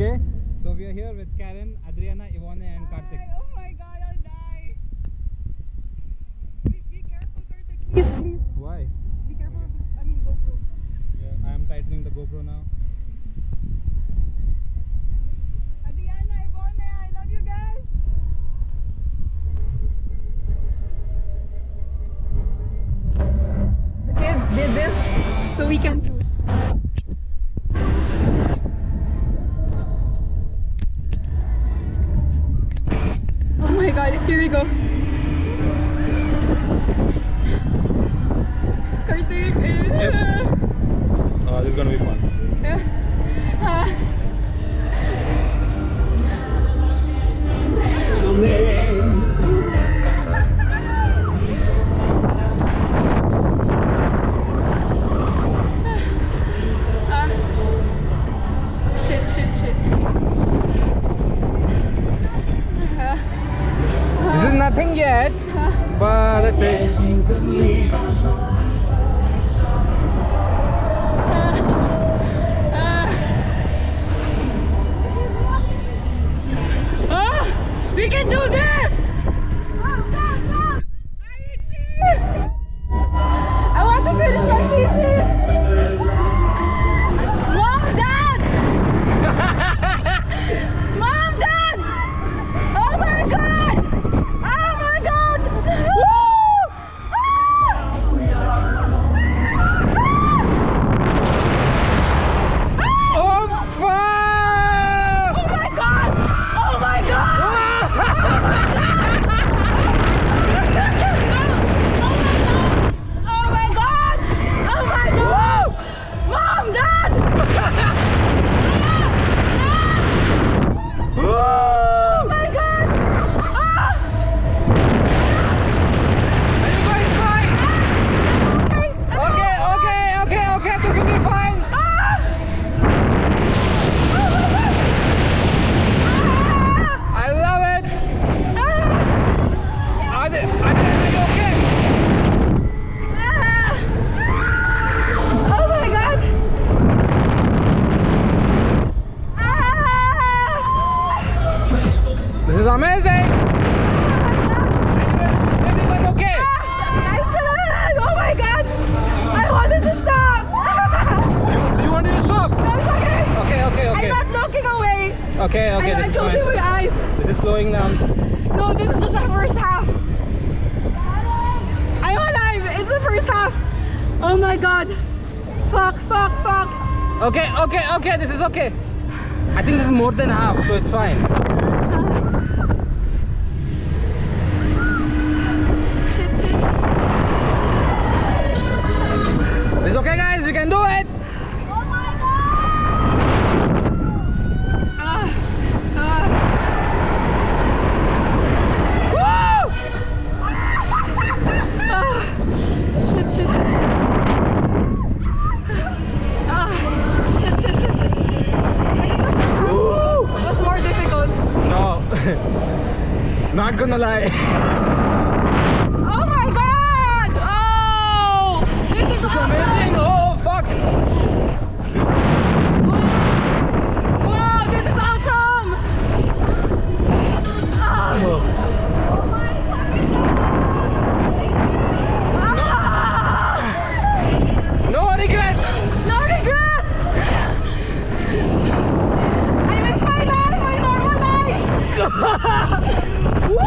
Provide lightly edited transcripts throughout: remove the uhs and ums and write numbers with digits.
okay? So we are here with Karen, Adriana, Ivone and Karthik. Oh my god, I'll die. Be careful, Karthik. Please, please. Why? Be careful. I mean, GoPro. Yeah, I am tightening the GoPro now. Adriana, Ivone, I love you guys. The kids did this so we can. Oh my god, here we go. Karthik. Yep. Oh, this is gonna be fun. Shit. This is nothing yet, but let's see. We can do this! I want to finish my thesis! Mom, Dad! Mom, Dad! Oh my god! Oh my god! Woo! Oh fuck! Oh my god! Oh my god! Oh my god! Oh my god! Mom, Dad! Oh my god! Are you guys fine? Okay, this will be fine. I love it. Are you okay? Oh my god! This is amazing. Is everyone okay? I'm still alive! Oh my god! I wanted to stop! You wanted to stop? No, it's okay! Okay. I'm not looking away! Okay, I this is told you fine. my eyes! This is slowing down. No, this is just the first half! I'm alive! It's the first half! Oh my god! Fuck! Okay, this is okay. I think this is more than half, so it's fine. Shit. It's okay, guys, we can do it. Oh my god! Woo! Shit. Shit. What's more difficult? No, not gonna lie. Oh my god! Oh! This is Amazing! Oh fuck! Wow, this is awesome! Oh my fucking god! No regrets! No regrets! I'm in my life, my normal life! Woo!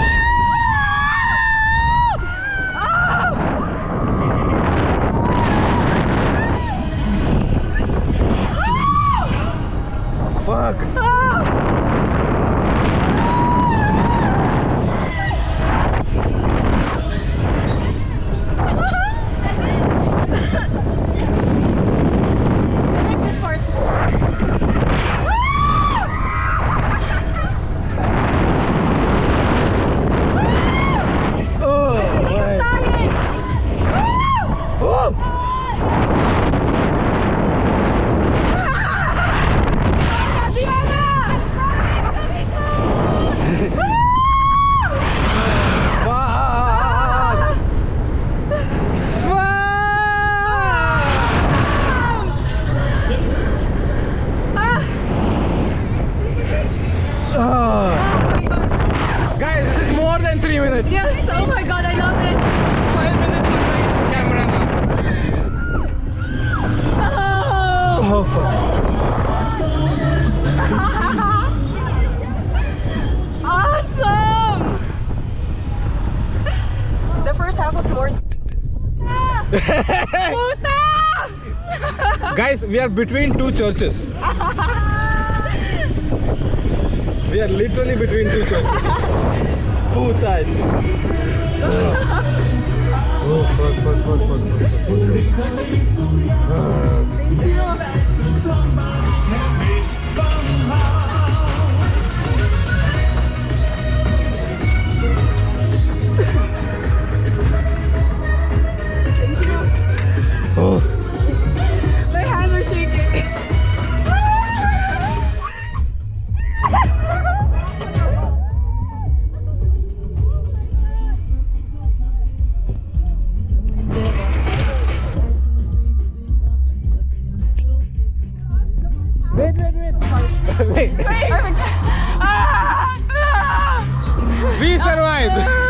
Fuck! Diana! than 3 minutes. Yes, oh my god, I love it. 5 minutes on my camera now. Oh. Awesome! The first half was more. Puta! Guys, we are between two churches. We are literally between two churches. Both sides. Oh, fuck. Oh. My hands are shaking. Wait. Wait. We survived.